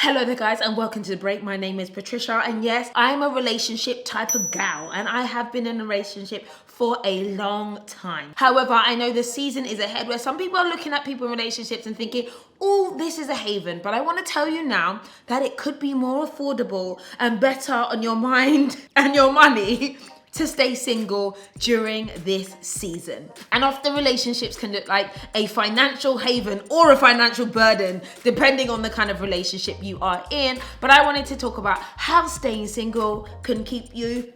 Hello there guys and welcome to The Break. My name is Patricia and yes, I'm a relationship type of gal and I have been in a relationship for a long time. However, I know the season is ahead where some people are looking at people in relationships and thinking, oh, this is a haven. But I want to tell you now that it could be more affordable and better on your mind and your money to stay single during this season. And often relationships can look like a financial haven or a financial burden, depending on the kind of relationship you are in. But I wanted to talk about how staying single can keep you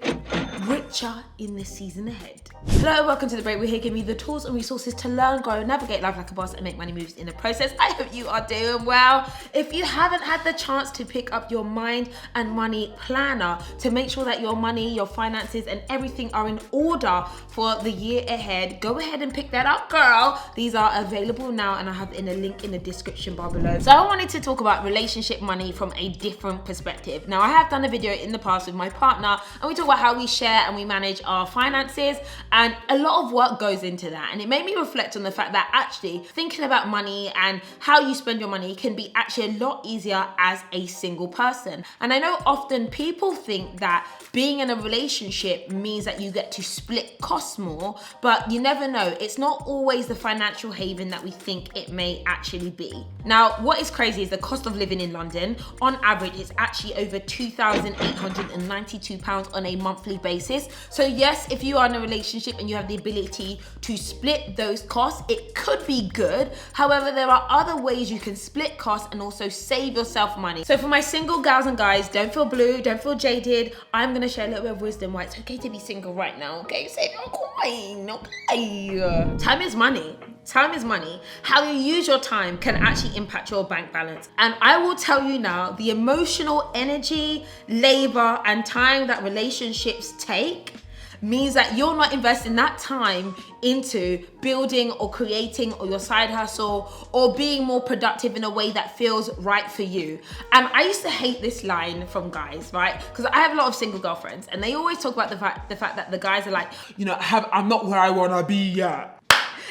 richer in this season ahead. Hello, welcome to The Break. We're here giving you the tools and resources to learn, grow, navigate life like a boss and make money moves in the process. I hope you are doing well. If you haven't had the chance to pick up your mind and money planner to make sure that your money, your finances and everything are in order for the year ahead, go ahead and pick that up, girl. These are available now and I have in a link in the description bar below. So I wanted to talk about relationship money from a different perspective. Now I have done a video in the past with my partner and we talk about how we share and we manage our finances, and a lot of work goes into that. And it made me reflect on the fact that actually thinking about money and how you spend your money can be actually a lot easier as a single person. And I know often people think that being in a relationship means that you get to split costs more, but you never know. It's not always the financial haven that we think it may actually be. Now, what is crazy is the cost of living in London, on average, is actually over £2,892 on a monthly basis. So yes, if you are in a relationship and you have the ability to split those costs, it could be good. However, there are other ways you can split costs and also save yourself money. So for my single gals and guys, don't feel blue, don't feel jaded. I'm gonna share a little bit of wisdom why it's okay to be single right now, okay? Save your coin, okay? Time is money. Time is money. How you use your time can actually impact your bank balance. And I will tell you now, the emotional energy, labor, and time that relationships take means that you're not investing that time into building or creating or your side hustle or being more productive in a way that feels right for you. And I used to hate this line from guys, right? Because I have a lot of single girlfriends and they always talk about the fact that the guys are like, you know, I'm not where I wanna be yet.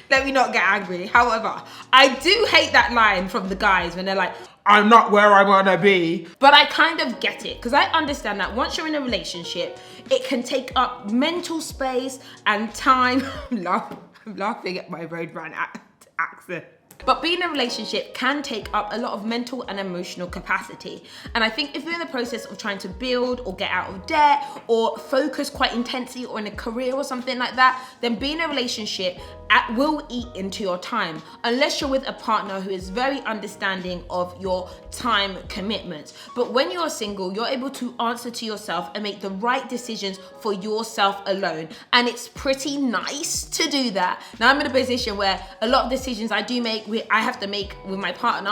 Let me not get angry. However, I do hate that line from the guys when they're like, I'm not where I wanna be. But I kind of get it because I understand that once you're in a relationship, it can take up mental space and time. I'm laughing at my road run accent. But being in a relationship can take up a lot of mental and emotional capacity. And I think if you're in the process of trying to build or get out of debt or focus quite intensely or in a career or something like that, then being in a relationship will eat into your time unless you're with a partner who is very understanding of your time commitments. But when you're single, you're able to answer to yourself and make the right decisions for yourself alone. And it's pretty nice to do that. Now I'm in a position where a lot of decisions I do make, I have to make with my partner,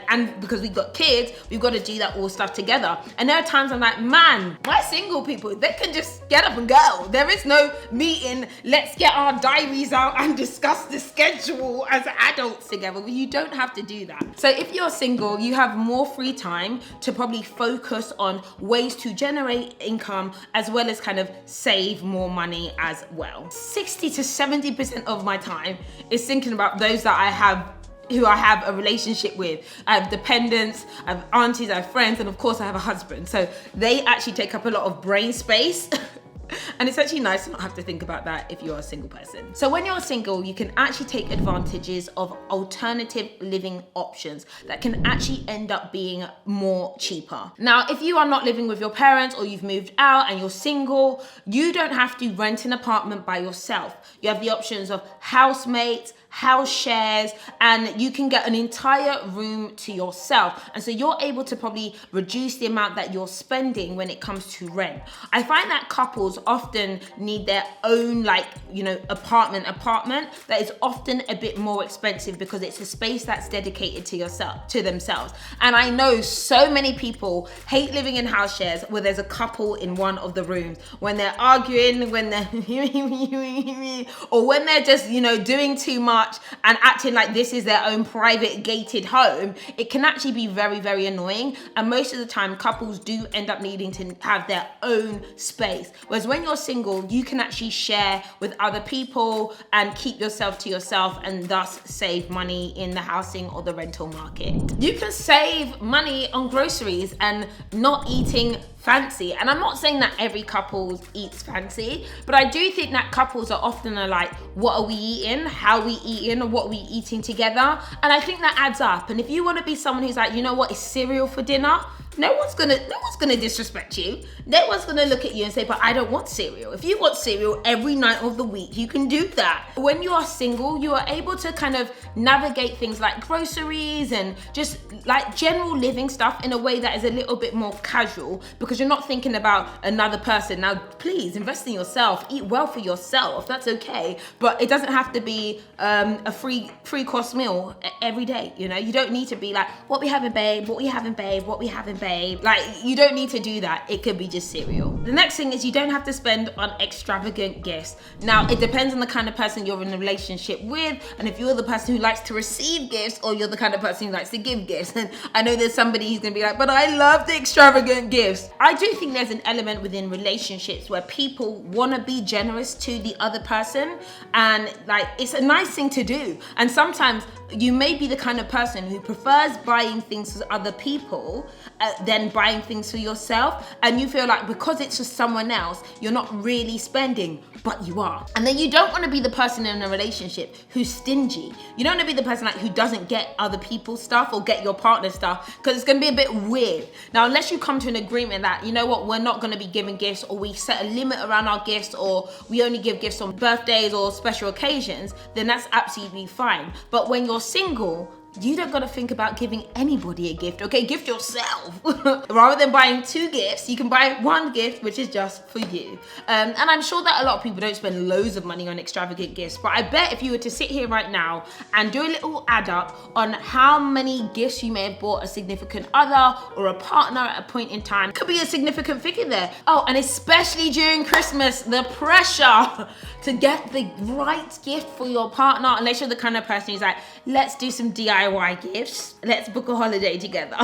and because we've got kids, we've got to do that all stuff together. And there are times I'm like, man, why single people? They can just get up and go. There is no meeting, let's get our diaries out and discuss the schedule as adults together. Well, you don't have to do that. So if you're single, you have more free time to probably focus on ways to generate income as well as kind of save more money as well. 60 to 70% of my time is thinking about those that who I have a relationship with. I have dependents, I have aunties, I have friends, and of course I have a husband. So they actually take up a lot of brain space. And it's actually nice to not have to think about that if you're a single person. So when you're single, you can actually take advantages of alternative living options that can actually end up being more cheaper. Now, if you are not living with your parents or you've moved out and you're single, you don't have to rent an apartment by yourself. You have the options of housemates, house shares, and you can get an entire room to yourself. And so you're able to probably reduce the amount that you're spending when it comes to rent. I find that couples often need their own apartment that is often a bit more expensive because it's a space that's dedicated to themselves. And I know so many people hate living in house shares where there's a couple in one of the rooms, when they're arguing, when they're or when they're just doing too much and acting like this is their own private gated home. It can actually be very, very annoying. And most of the time couples do end up needing to have their own space. Whereas Whereas when you're single, you can actually share with other people and keep yourself to yourself and thus save money in the housing or the rental market. You can save money on groceries and not eating fancy. And I'm not saying that every couple eats fancy, but I do think that couples are often like, what are we eating? How are we eating? What are we eating together? And I think that adds up. And if you want to be someone who's like, you know what, it's cereal for dinner, no one's gonna disrespect you. No one's gonna look at you and say, but I don't want cereal. If you want cereal every night of the week, you can do that. When you are single, you are able to kind of navigate things like groceries and just like general living stuff in a way that is a little bit more casual, because you're not thinking about another person. Now, please invest in yourself, eat well for yourself, that's okay. But it doesn't have to be a free course meal every day, you know? You don't need to be like, what we having, babe? What we having, babe? What we having, babe? Like, you don't need to do that. It could be just cereal. The next thing is you don't have to spend on extravagant gifts. Now, it depends on the kind of person you're in a relationship with, and if you're the person who likes to receive gifts or you're the kind of person who likes to give gifts. And I know there's somebody who's gonna be like, but I love the extravagant gifts. I do think there's an element within relationships where people wanna be generous to the other person, and like, it's a nice thing to do. And sometimes you may be the kind of person who prefers buying things for other people than buying things for yourself, and you feel like because it's for someone else, you're not really spending, but you are. And then you don't want to be the person in a relationship who's stingy. You don't want to be the person like who doesn't get other people's stuff or get your partner's stuff, because it's going to be a bit weird. Now, unless you come to an agreement that, you know what, we're not going to be giving gifts, or we set a limit around our gifts, or we only give gifts on birthdays or special occasions, then that's absolutely fine. But when you're single, you don't gotta think about giving anybody a gift, okay? Gift yourself. Rather than buying 2 gifts, you can buy 1 gift, which is just for you. And I'm sure that a lot of people don't spend loads of money on extravagant gifts, but I bet if you were to sit here right now and do a little add up on how many gifts you may have bought a significant other or a partner at a point in time, could be a significant figure there. Oh, and especially during Christmas, the pressure to get the right gift for your partner, unless you're the kind of person who's like, let's do some DIY gifts, let's book a holiday together.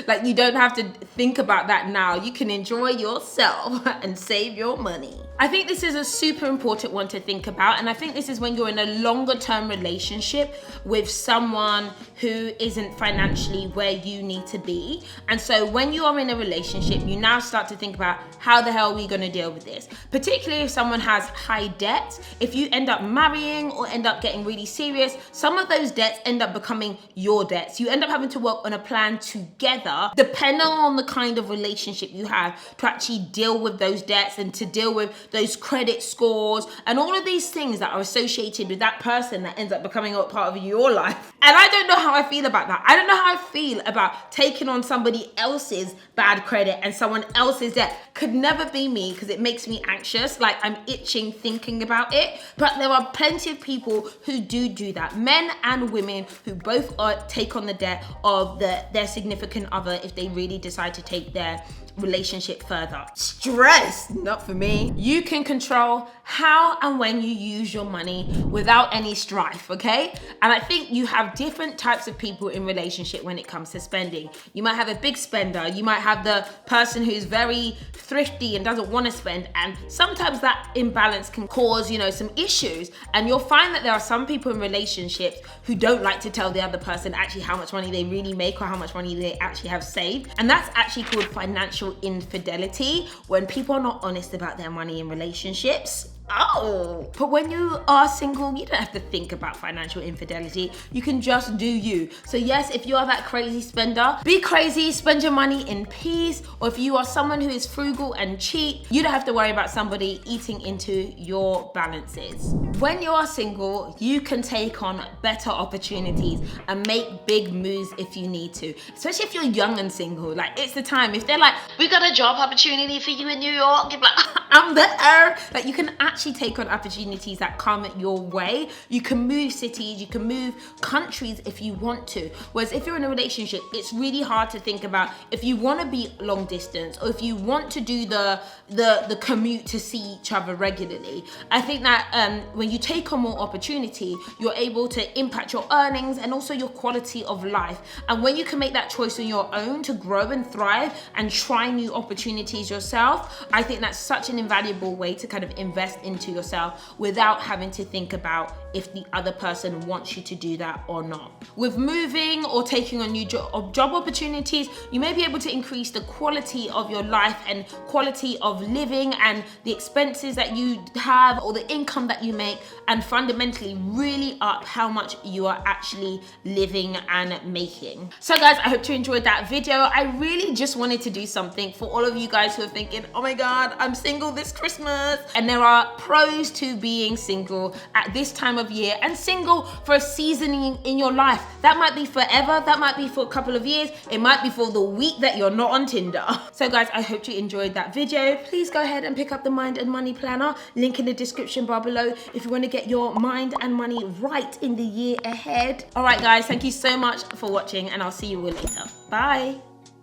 Like, you don't have to think about that now. You can enjoy yourself and save your money. I think this is a super important one to think about, and I think this is when you're in a longer term relationship with someone who isn't financially where you need to be. And so when you are in a relationship, you now start to think about, how the hell are we gonna deal with this? Particularly if someone has high debt. If you end up marrying or end up getting really serious, some of those debts end up becoming your debts. You end up having to work on a plan together, depending on the kind of relationship you have, to actually deal with those debts and to deal with those credit scores and all of these things that are associated with that person that ends up becoming a part of your life. And I don't know how I feel about that. I don't know how I feel about taking on somebody else's bad credit and someone else's debt. Could never be me, because it makes me anxious. Like, I'm itching thinking about it. But there are plenty of people who do that. Men and women who both take on the debt of their significant other if they really decide to take their relationship further. Stress, not for me. You can control how and when you use your money without any strife, okay? And I think you have different types of people in relationship when it comes to spending. You might have a big spender. You might have the person who's very thrifty and doesn't want to spend, and sometimes that imbalance can cause, you know, some issues. And you'll find that there are some people in relationships who don't like to tell the other person actually how much money they really make or how much money they actually have saved. And that's actually called financial infidelity, when people are not honest about their money in relationships. Oh, but when you are single, you don't have to think about financial infidelity. You can just do you. So yes, if you are that crazy spender, be crazy, spend your money in peace. Or if you are someone who is frugal and cheap, you don't have to worry about somebody eating into your balances. When you are single, you can take on better opportunities and make big moves if you need to. Especially if you're young and single, like, it's the time. If they're like, we got a job opportunity for you in New York, you're like, I'm there. Like, you can actually take on opportunities that come your way. You can move cities, you can move countries if you want to. Whereas if you're in a relationship, it's really hard to think about if you want to be long distance or if you want to do the commute to see each other regularly. I think that when you take on more opportunity, you're able to impact your earnings and also your quality of life. And when you can make that choice on your own to grow and thrive and try new opportunities yourself, I think that's such an an invaluable way to kind of invest into yourself without having to think about if the other person wants you to do that or not. With moving or taking on new job opportunities, you may be able to increase the quality of your life and quality of living and the expenses that you have or the income that you make, and fundamentally really up how much you are actually living and making. So guys, I hope you enjoyed that video. I really just wanted to do something for all of you guys who are thinking, oh my God, I'm single this Christmas. And there are pros to being single at this time of year, and single for a seasoning in your life. That might be forever, that might be for a couple of years, it might be for the week that you're not on Tinder. So guys, I hope you enjoyed that video. Please go ahead and pick up the Mind and Money Planner, link in the description bar below if you want to get your mind and money right in the year ahead. All right guys, thank you so much for watching, and I'll see you all later. Bye.